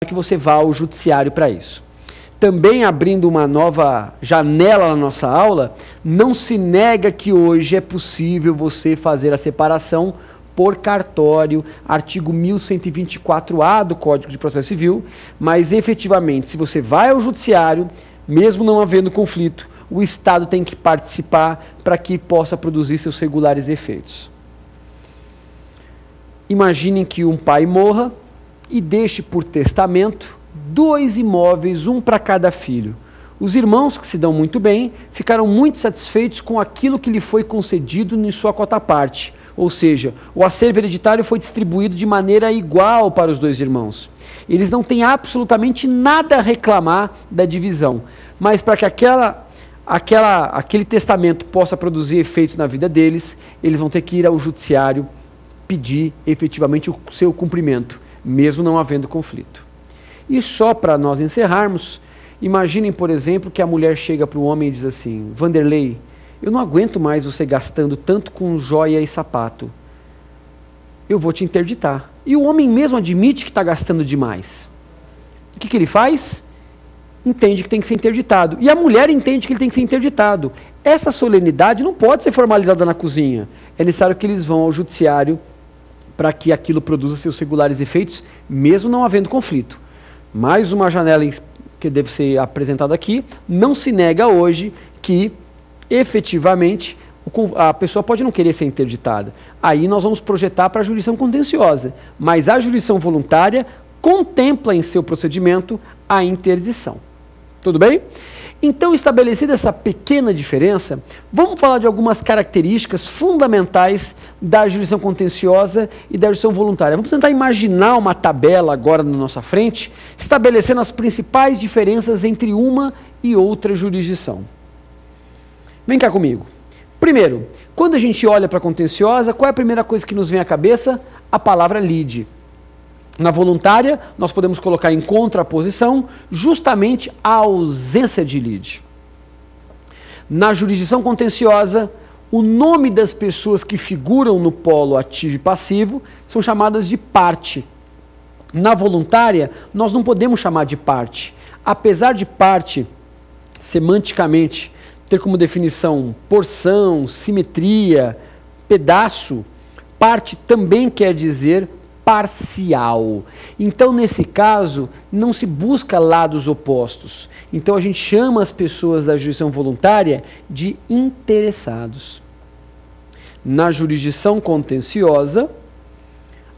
que você vá ao judiciário para isso. Também abrindo uma nova janela na nossa aula, não se nega que hoje é possível você fazer a separação por cartório, artigo 1124-A do Código de Processo Civil, mas efetivamente, se você vai ao judiciário, mesmo não havendo conflito, o Estado tem que participar para que possa produzir seus regulares efeitos. Imaginem que um pai morra e deixe por testamento 2 imóveis, um para cada filho. Os irmãos, que se dão muito bem, ficaram muito satisfeitos com aquilo que lhe foi concedido em sua quota-parte, ou seja, o acervo hereditário foi distribuído de maneira igual para os 2 irmãos. Eles não têm absolutamente nada a reclamar da divisão, mas para que aquele testamento possa produzir efeitos na vida deles, eles vão ter que ir ao judiciário pedir efetivamente o seu cumprimento, mesmo não havendo conflito. E só para nós encerrarmos, imaginem, por exemplo, que a mulher chega para o homem e diz assim: Vanderlei, eu não aguento mais você gastando tanto com joia e sapato. Eu vou te interditar. E o homem mesmo admite que está gastando demais. O que ele faz? Entende que tem que ser interditado. E a mulher entende que ele tem que ser interditado. Essa solenidade não pode ser formalizada na cozinha. É necessário que eles vão ao judiciário para que aquilo produza seus regulares efeitos, mesmo não havendo conflito. Mais uma janela que deve ser apresentada aqui, não se nega hoje que, efetivamente, a pessoa pode não querer ser interditada. Aí nós vamos projetar para a jurisdição contenciosa, mas a jurisdição voluntária contempla em seu procedimento a interdição. Tudo bem? Então, estabelecida essa pequena diferença, vamos falar de algumas características fundamentais da jurisdição contenciosa e da jurisdição voluntária. Vamos tentar imaginar uma tabela agora na nossa frente, estabelecendo as principais diferenças entre uma e outra jurisdição. Vem cá comigo. Primeiro, quando a gente olha para a contenciosa, qual é a primeira coisa que nos vem à cabeça? A palavra lide. Na voluntária, nós podemos colocar em contraposição justamente a ausência de lide. Na jurisdição contenciosa, o nome das pessoas que figuram no polo ativo e passivo são chamadas de parte. Na voluntária, nós não podemos chamar de parte. Apesar de parte, semanticamente, ter como definição porção, simetria, pedaço, parte também quer dizer parcial. Então, nesse caso, não se busca lados opostos. Então, a gente chama as pessoas da jurisdição voluntária de interessados. Na jurisdição contenciosa,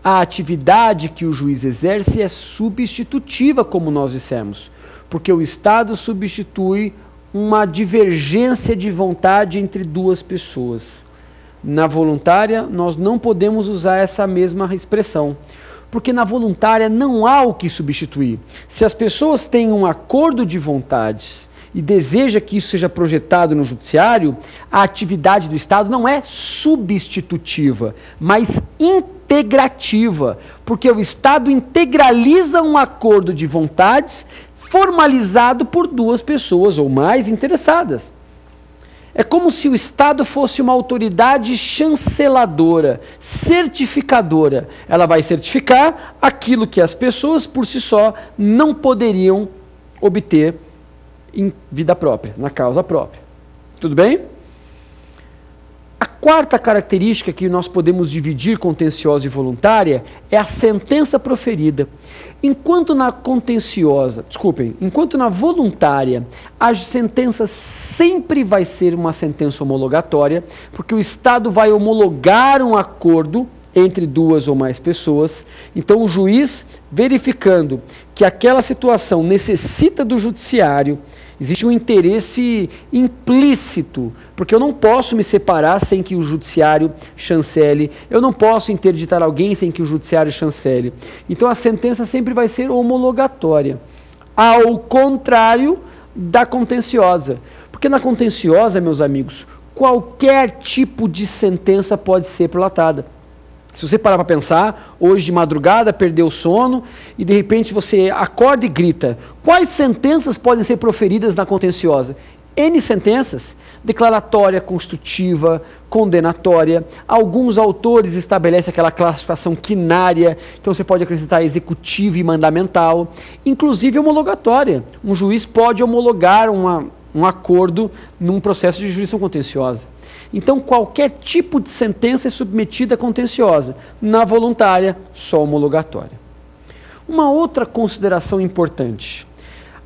a atividade que o juiz exerce é substitutiva, como nós dissemos, porque o Estado substitui uma divergência de vontade entre 2 pessoas. Na voluntária, nós não podemos usar essa mesma expressão, porque na voluntária não há o que substituir. Se as pessoas têm um acordo de vontades e desejam que isso seja projetado no judiciário, a atividade do Estado não é substitutiva, mas integrativa, porque o Estado integraliza um acordo de vontades formalizado por 2 pessoas ou mais interessadas. É como se o Estado fosse uma autoridade chanceladora, certificadora. Ela vai certificar aquilo que as pessoas, por si só, não poderiam obter em vida própria, na causa própria. Tudo bem? A quarta característica que nós podemos dividir contenciosa e voluntária é a sentença proferida. Enquanto na voluntária, a sentença sempre vai ser uma sentença homologatória, porque o Estado vai homologar um acordo entre 2 ou mais pessoas. Então, o juiz, verificando que aquela situação necessita do judiciário, existe um interesse implícito, porque eu não posso me separar sem que o judiciário chancele, eu não posso interditar alguém sem que o judiciário chancele. Então a sentença sempre vai ser homologatória, ao contrário da contenciosa. Porque na contenciosa, meus amigos, qualquer tipo de sentença pode ser prolatada. Se você parar para pensar, hoje de madrugada perdeu o sono e de repente você acorda e grita: quais sentenças podem ser proferidas na contenciosa? N sentenças, declaratória, construtiva, condenatória. Alguns autores estabelecem aquela classificação quinária, então você pode acrescentar executiva e mandamental, inclusive homologatória. Um juiz pode homologar um acordo num processo de jurisdição contenciosa. Então, qualquer tipo de sentença é submetida à contenciosa. Na voluntária, só homologatória. Uma outra consideração importante.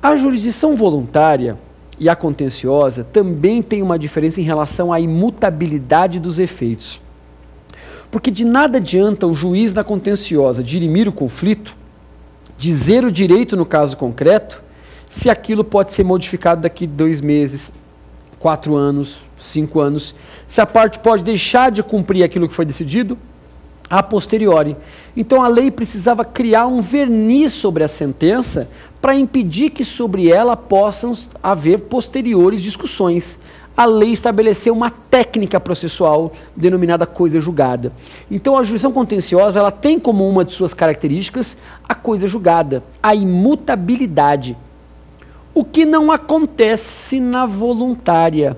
A jurisdição voluntária e a contenciosa também tem uma diferença em relação à imutabilidade dos efeitos. Porque de nada adianta o juiz na contenciosa dirimir o conflito, dizer o direito no caso concreto, se aquilo pode ser modificado daqui 2 meses, 4 anos, 5 anos, se a parte pode deixar de cumprir aquilo que foi decidido a posteriori. Então a lei precisava criar um verniz sobre a sentença para impedir que sobre ela possam haver posteriores discussões. A lei estabeleceu uma técnica processual denominada coisa julgada. Então a jurisdição contenciosa ela tem como uma de suas características a coisa julgada, a imutabilidade. O que não acontece na voluntária.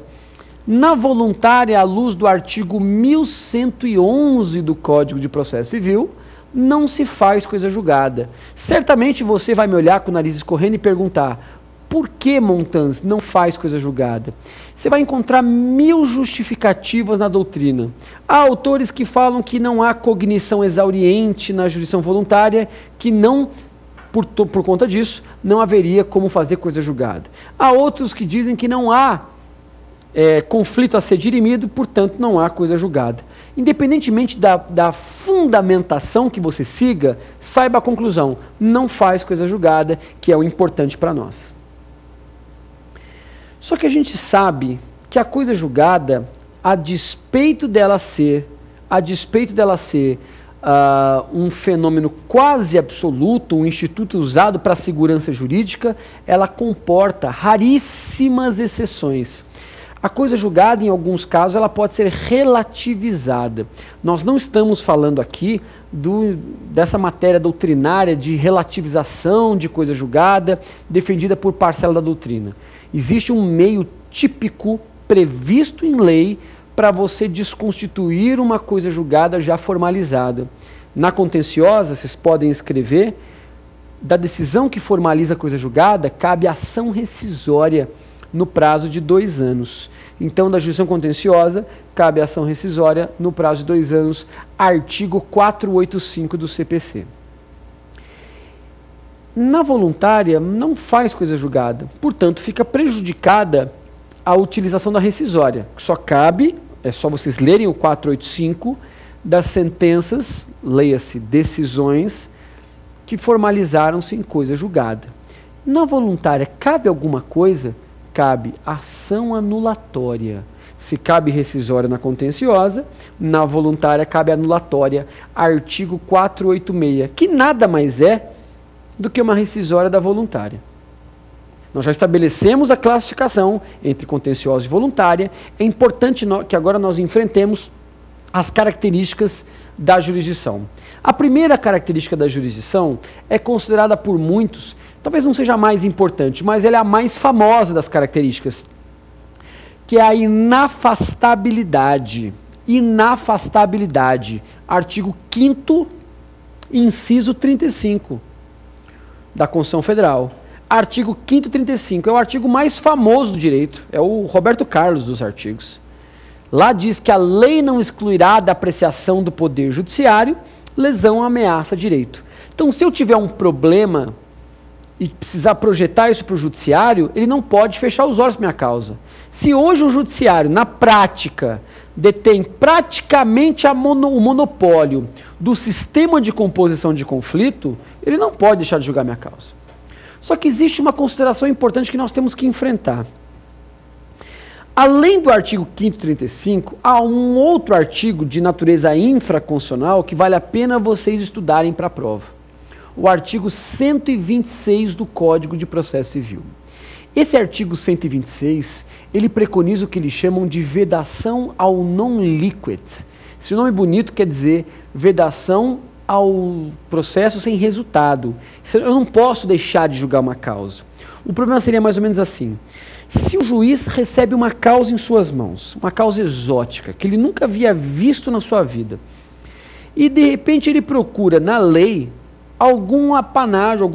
Na voluntária, à luz do artigo 1111 do Código de Processo Civil, não se faz coisa julgada. Certamente você vai me olhar com o nariz escorrendo e perguntar: por que, Montans, não faz coisa julgada? Você vai encontrar 1000 justificativas na doutrina. Há autores que falam que não há cognição exauriente na jurisdição voluntária, que não, por conta disso, não haveria como fazer coisa julgada. Há outros que dizem que não há conflito a ser dirimido, portanto não há coisa julgada. Independentemente da fundamentação que você siga, saiba a conclusão, não faz coisa julgada, que é o importante para nós. Só que a gente sabe que a coisa julgada, a despeito dela ser um fenômeno quase absoluto, um instituto usado para a segurança jurídica, ela comporta raríssimas exceções. A coisa julgada, em alguns casos, ela pode ser relativizada. Nós não estamos falando aqui dessa matéria doutrinária de relativização de coisa julgada, defendida por parcela da doutrina. Existe um meio típico previsto em lei para você desconstituir uma coisa julgada já formalizada. Na contenciosa, vocês podem escrever, da decisão que formaliza a coisa julgada, cabe ação rescisória no prazo de 2 anos. Então, da jurisdição contenciosa, cabe ação rescisória no prazo de 2 anos, artigo 485 do CPC. Na voluntária, não faz coisa julgada, portanto, fica prejudicada a utilização da rescisória. Só cabe, é só vocês lerem o 485 das sentenças, leia-se, decisões que formalizaram-se em coisa julgada. Na voluntária, cabe alguma coisa? Cabe ação anulatória. Se cabe rescisória na contenciosa, na voluntária cabe anulatória, artigo 486, que nada mais é do que uma rescisória da voluntária. Nós já estabelecemos a classificação entre contenciosa e voluntária. É importante que agora nós enfrentemos as características da jurisdição. A primeira característica da jurisdição é considerada por muitos, talvez não seja a mais importante, mas ela é a mais famosa das características, que é a inafastabilidade. Inafastabilidade. Artigo 5º, inciso 35 da Constituição Federal. Artigo 5º 35 é o artigo mais famoso do direito, é o Roberto Carlos dos artigos. Lá diz que a lei não excluirá da apreciação do poder judiciário lesão ou ameaça a direito. Então, se eu tiver um problema e precisar projetar isso para o judiciário, ele não pode fechar os olhos para minha causa. Se hoje o judiciário, na prática, detém praticamente o monopólio do sistema de composição de conflito, ele não pode deixar de julgar minha causa. Só que existe uma consideração importante que nós temos que enfrentar. Além do artigo 5º 35, há um outro artigo de natureza infraconstitucional que vale a pena vocês estudarem para a prova. O artigo 126 do Código de Processo Civil. Esse artigo 126, ele preconiza o que eles chamam de vedação ao non liquid. Esse nome bonito quer dizer vedação ao processo sem resultado. Eu não posso deixar de julgar uma causa. O problema seria mais ou menos assim. Se o juiz recebe uma causa em suas mãos, uma causa exótica, que ele nunca havia visto na sua vida, e de repente ele procura na lei algum apanágio,